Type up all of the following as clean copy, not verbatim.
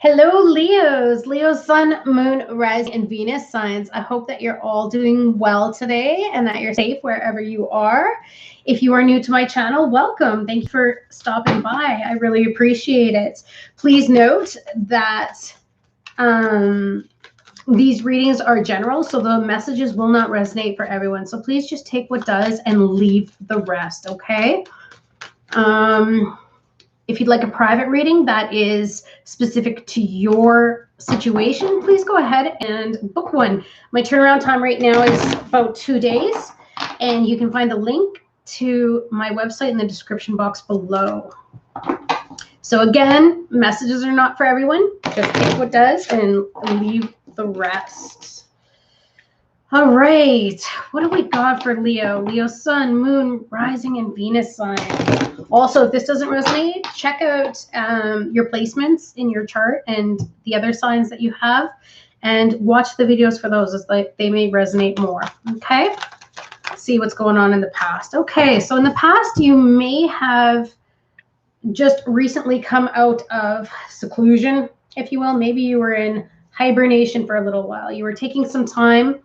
Hello, Leos. Leo, Sun, Moon, Rising, and Venus signs. I hope that you're all doing well today and that you're safe wherever you are. If you are new to my channel, welcome. Thank you for stopping by. I really appreciate it. Please note that these readings are general, so the messages will not resonate for everyone. So please just take what does and leave the rest, okay? If you'd like a private reading that is specific to your situation, please go ahead and book one. My turnaround time right now is about 2 days, and you can find the link to my website in the description box below. So again, messages are not for everyone. Just take what does and leave the rest. All right, what do we got for Leo? Leo, Sun, Moon, Rising, and Venus sign. Also, if this doesn't resonate, check out your placements in your chart and the other signs that you have, and watch the videos for those, as like they may resonate more. Okay, see what's going on in the past. Okay, so in the past, you may have just recently come out of seclusion, if you will. Maybe you were in hibernation for a little while. You were taking some time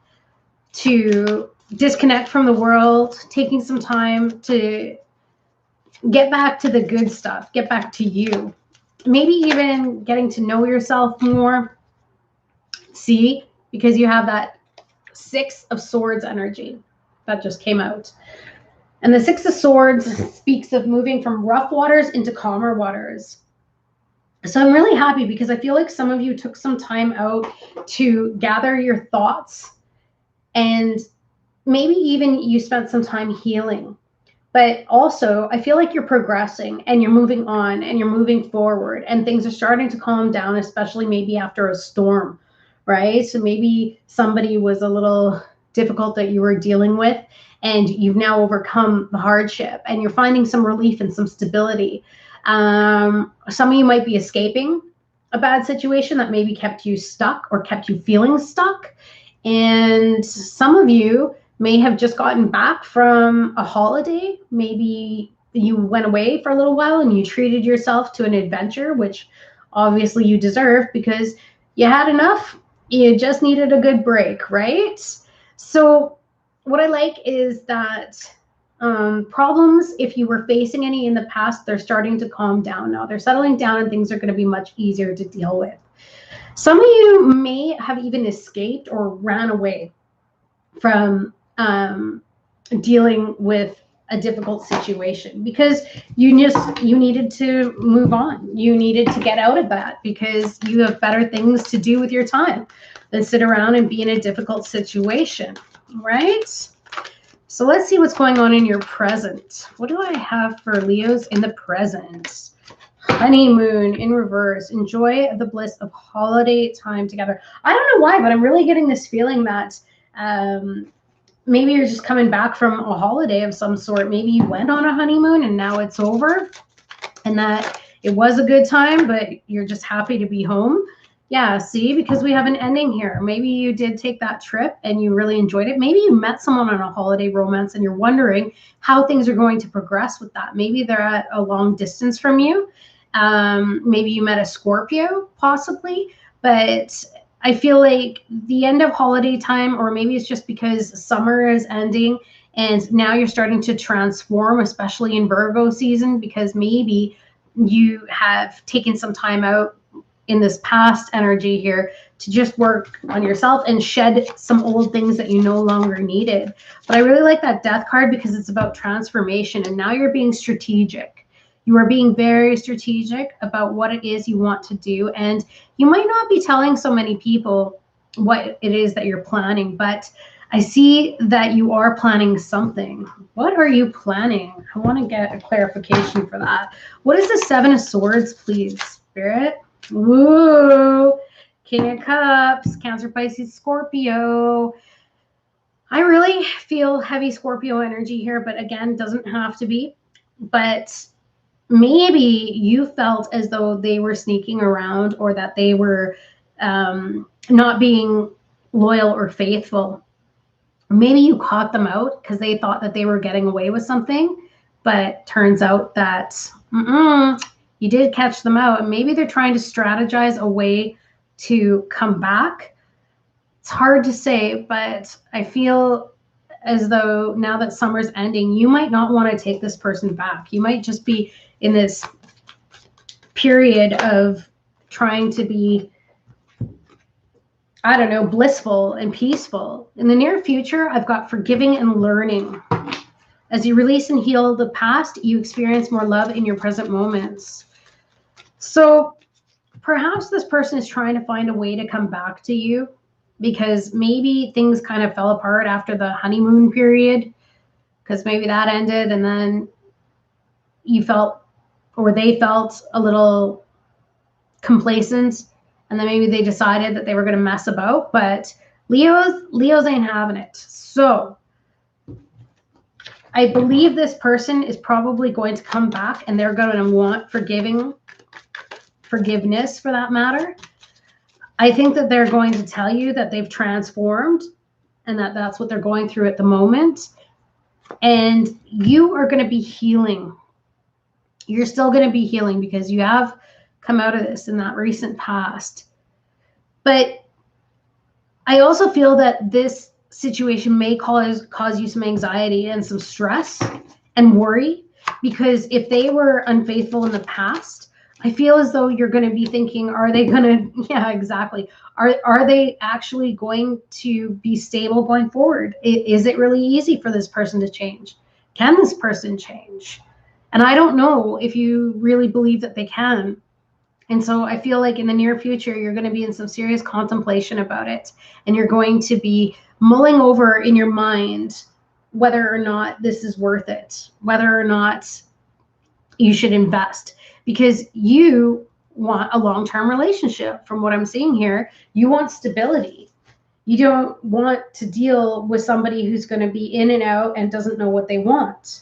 to disconnect from the world, taking some time to get back to the good stuff, get back to you. Maybe even getting to know yourself more. See, because you have that Six of Swords energy that just came out. And the Six of Swords speaks of moving from rough waters into calmer waters. So I'm really happy because I feel like some of you took some time out to gather your thoughts, and maybe even you spent some time healing. But also, I feel like you're progressing and you're moving on and you're moving forward, and things are starting to calm down, especially maybe after a storm, right? So maybe somebody was a little difficult that you were dealing with, and you've now overcome the hardship and you're finding some relief and some stability. Some of you might be escaping a bad situation that maybe kept you stuck or kept you feeling stuck. And some of you may have just gotten back from a holiday. Maybe you went away for a little while and you treated yourself to an adventure, which obviously you deserve because you had enough. You just needed a good break, right? So what I like is that problems, if you were facing any in the past, they're starting to calm down now. They're settling down and things are going to be much easier to deal with. Some of you may have even escaped or ran away from dealing with a difficult situation because you needed to move on. You needed to get out of that because you have better things to do with your time than sit around and be in a difficult situation, right? So let's see what's going on in your present. What do I have for Leos in the present? Honeymoon in reverse. Enjoy the bliss of holiday time together. I don't know why, but I'm really getting this feeling that maybe you're just coming back from a holiday of some sort. Maybe you went on a honeymoon and now it's over, and that it was a good time, but you're just happy to be home. Yeah, see, because we have an ending here. Maybe you did take that trip and you really enjoyed it. Maybe you met someone on a holiday romance and you're wondering how things are going to progress with that. Maybe they're at a long distance from you. Maybe you met a Scorpio, possibly, but I feel like the end of holiday time, or maybe it's just because summer is ending and now you're starting to transform, especially in Virgo season, because maybe you have taken some time out in this past energy here to just work on yourself and shed some old things that you no longer needed. But I really like that Death card because it's about transformation, and now you're being strategic. You are being very strategic about what it is you want to do. And you might not be telling so many people what it is that you're planning, but I see that you are planning something. What are you planning? I want to get a clarification for that. What is the Seven of Swords, please, Spirit? Woo! King of Cups, Cancer, Pisces, Scorpio. I really feel heavy Scorpio energy here, but again, doesn't have to be. But maybe you felt as though they were sneaking around, or that they were not being loyal or faithful. Maybe you caught them out because they thought that they were getting away with something, but turns out that You did catch them out, and maybe they're trying to strategize a way to come back. It's hard to say, but I feel as though now that summer's ending, you might not want to take this person back. You might just be in this period of trying to be, I don't know, blissful and peaceful. In the near future, I've got forgiving and learning. As you release and heal the past, you experience more love in your present moments. So perhaps this person is trying to find a way to come back to you because maybe things kind of fell apart after the honeymoon period, because maybe that ended and then you felt, or they felt a little complacent, and then maybe they decided that they were going to mess about. But Leos ain't having it. So I believe this person is probably going to come back, and they're going to want forgiveness for that matter. I think that they're going to tell you that they've transformed and that that's what they're going through at the moment. And you are going to be healing. You're still going to be healing because you have come out of this in that recent past. But I also feel that this situation may cause you some anxiety and some stress and worry, because if they were unfaithful in the past, I feel as though you're going to be thinking, are they going to, yeah, exactly. Are they actually going to be stable going forward? Is it really easy for this person to change? Can this person change? And I don't know if you really believe that they can. And so I feel like in the near future, you're going to be in some serious contemplation about it. And you're going to be mulling over in your mind whether or not this is worth it, whether or not you should invest, because you want a long-term relationship. From what I'm seeing here, you want stability. You don't want to deal with somebody who's going to be in and out and doesn't know what they want.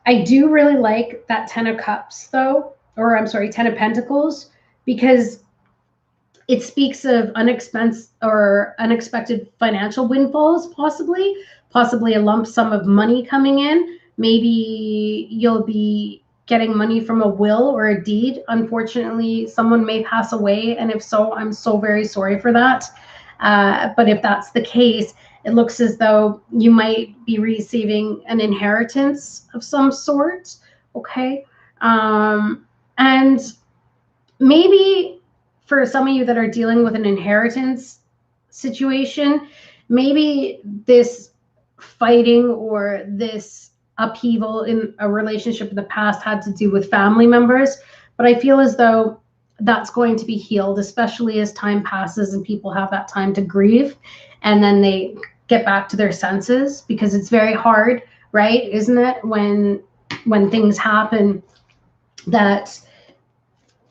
I do really like that 10 of Cups though, or I'm sorry, 10 of Pentacles, because it speaks of unexpected financial windfalls, possibly a lump sum of money coming in. Maybe you'll be getting money from a will or a deed. Unfortunately, someone may pass away, and if so, I'm so very sorry for that. But if that's the case, it looks as though you might be receiving an inheritance of some sort, okay? And maybe for some of you that are dealing with an inheritance situation, maybe this fighting or this upheaval in a relationship in the past had to do with family members. But I feel as though that's going to be healed, especially as time passes and people have that time to grieve, and then they get back to their senses, because it's very hard, right? Isn't it? When things happen that,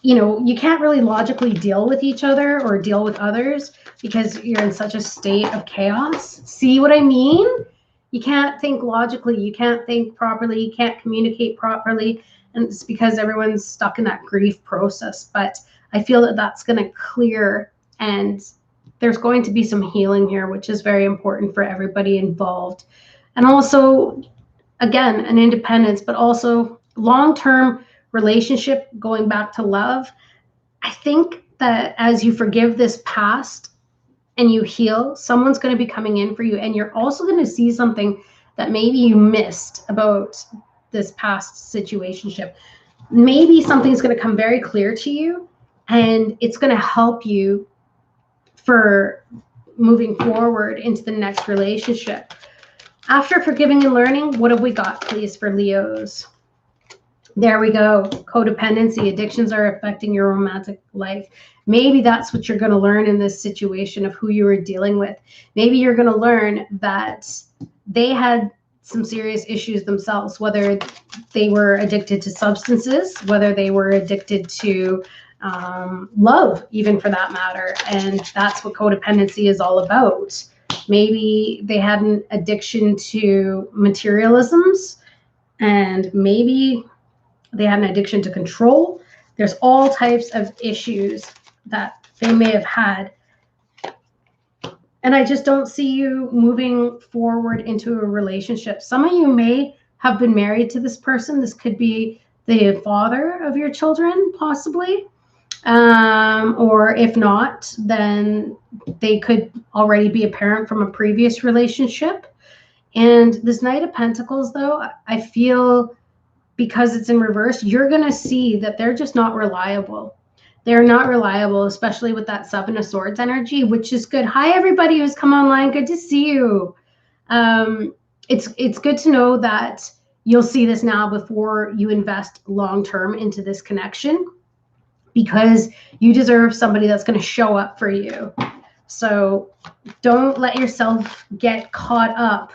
you know, you can't really logically deal with each other or deal with others because you're in such a state of chaos. See what I mean? You can't think logically, you can't think properly, you can't communicate properly, and it's because everyone's stuck in that grief process. But I feel that that's going to clear, and there's going to be some healing here, which is very important for everybody involved. And also, again, an independence, but also long-term relationship, going back to love. I think that as you forgive this past and you heal, someone's going to be coming in for you, and you're also going to see something that maybe you missed about this past situationship. Maybe something's going to come very clear to you, and it's going to help you for moving forward into the next relationship. After forgiving and learning, what have we got, please, for Leos? There we go. Codependency. Addictions are affecting your romantic life. Maybe that's what you're going to learn in this situation of who you were dealing with. Maybe you're going to learn that they had some serious issues themselves, whether they were addicted to substances, whether they were addicted to love, even for that matter. And that's what codependency is all about. Maybe they had an addiction to materialisms, and maybe they had an addiction to control. There's all types of issues that they may have had. And I just don't see you moving forward into a relationship. Some of you may have been married to this person. This could be the father of your children, possibly. Or if not, then they could already be a parent from a previous relationship. And this Knight of Pentacles, though, I feel because it's in reverse, you're going to see that they're just not reliable. They're not reliable, especially with that Seven of Swords energy, which is good. Hi, everybody who's come online. Good to see you. It's good to know that you'll see this now before you invest long-term into this connection, because you deserve somebody that's going to show up for you. So don't let yourself get caught up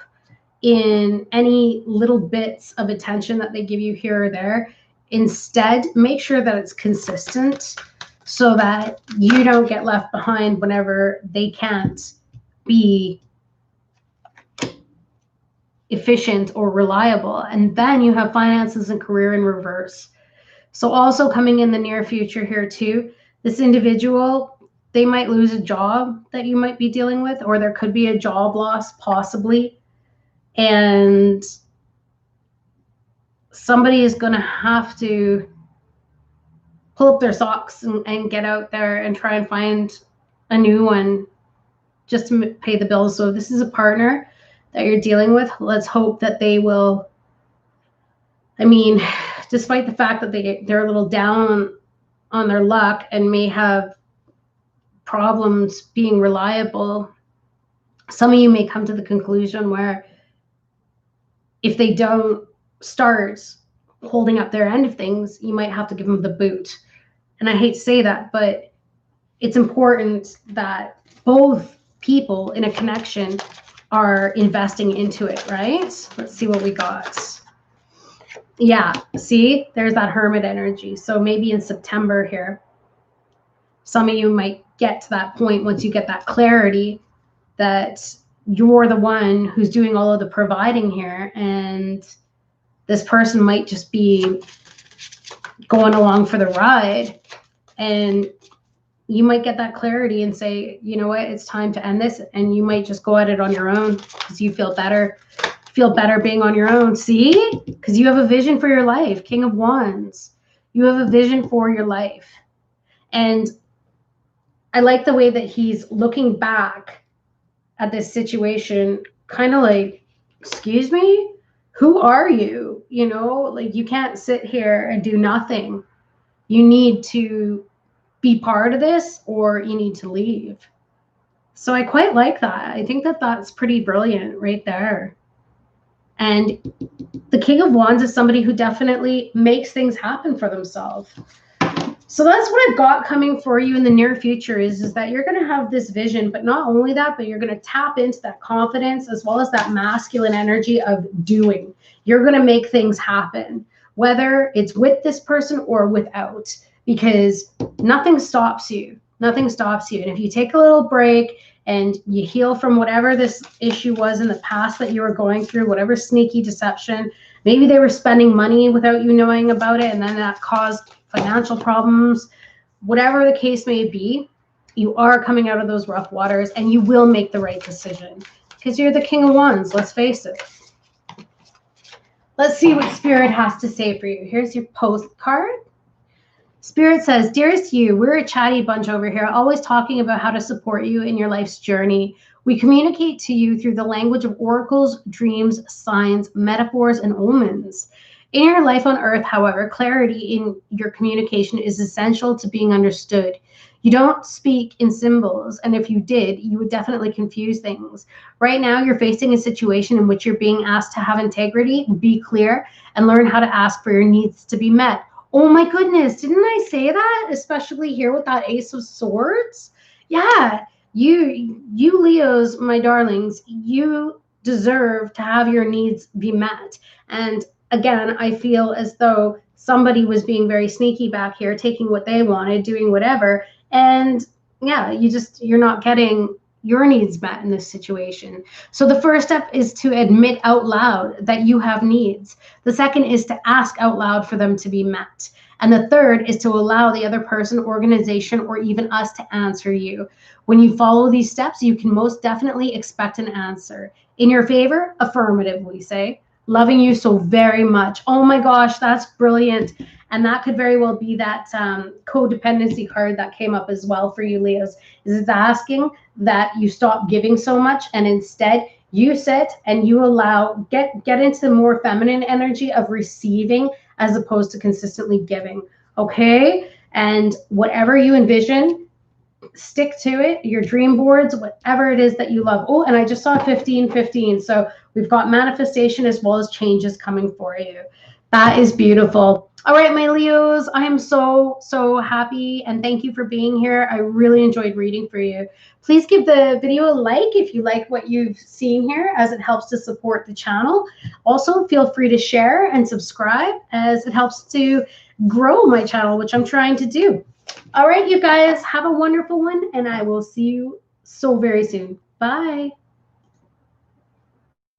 in any little bits of attention that they give you here or there. Instead, make sure that it's consistent so that you don't get left behind whenever they can't be efficient or reliable. And then you have finances and career in reverse. So also coming in the near future here too, this individual, they might lose a job that you might be dealing with, or there could be a job loss possibly. And somebody is going to have to pull up their socks and get out there and try and find a new one just to pay the bills. So if this is a partner that you're dealing with, let's hope that they will, I mean, despite the fact that they're a little down on their luck and may have problems being reliable, some of you may come to the conclusion where if they don't start holding up their end of things, you might have to give them the boot. And I hate to say that, but it's important that both people in a connection are investing into it, right? Let's see what we got. Yeah, see, there's that Hermit energy. So maybe in September here, some of you might get to that point once you get that clarity that you're the one who's doing all of the providing here, and this person might just be going along for the ride, and you might get that clarity and say, you know what, it's time to end this. And you might just go at it on your own because you feel better being on your own. See, because you have a vision for your life. King of Wands, you have a vision for your life. And I like the way that he's looking back at this situation, kind of like, excuse me, who are you? You know, like, you can't sit here and do nothing. You need to be part of this or you need to leave. So I quite like that. I think that that's pretty brilliant right there. And the King of Wands is somebody who definitely makes things happen for themselves. So that's what I've got coming for you in the near future is that you're going to have this vision, but not only that, but you're going to tap into that confidence as well as that masculine energy of doing. You're going to make things happen, whether it's with this person or without, because nothing stops you. Nothing stops you. And if you take a little break and you heal from whatever this issue was in the past that you were going through, whatever sneaky deception, maybe they were spending money without you knowing about it, and then that caused financial problems, whatever the case may be, you are coming out of those rough waters and you will make the right decision because you're the King of Wands. Let's face it. Let's see what Spirit has to say for you. Here's your postcard. Spirit says, dearest you, we're a chatty bunch over here, always talking about how to support you in your life's journey. We communicate to you through the language of oracles, dreams, signs, metaphors, and omens. In your life on Earth, however, clarity in your communication is essential to being understood. You don't speak in symbols, and if you did, you would definitely confuse things. Right now, you're facing a situation in which you're being asked to have integrity, be clear, and learn how to ask for your needs to be met. Oh my goodness, didn't I say that? Especially here with that Ace of Swords. Yeah, you Leos, my darlings, you deserve to have your needs be met. And again, I feel as though somebody was being very sneaky back here, taking what they wanted, doing whatever. And yeah, you're not getting your needs met in this situation. So the first step is to admit out loud that you have needs. The second is to ask out loud for them to be met. And the third is to allow the other person, organization, or even us to answer you. When you follow these steps, you can most definitely expect an answer. In your favor, affirmative, we say. loving you so very much. Oh my gosh, that's brilliant. And that could very well be that codependency card that came up as well for you, Leos. Is it's asking that you stop giving so much and instead you sit and you allow, get into the more feminine energy of receiving as opposed to consistently giving. Okay? And whatever you envision, stick to it, your dream boards, whatever it is that you love. Oh, and I just saw 1515. So we've got manifestation as well as changes coming for you. That is beautiful. All right, my Leos, I am so, so happy and thank you for being here. I really enjoyed reading for you. Please give the video a like if you like what you've seen here, as it helps to support the channel. Also, feel free to share and subscribe as it helps to grow my channel, which I'm trying to do. All right, you guys, have a wonderful one, and I will see you so very soon. Bye.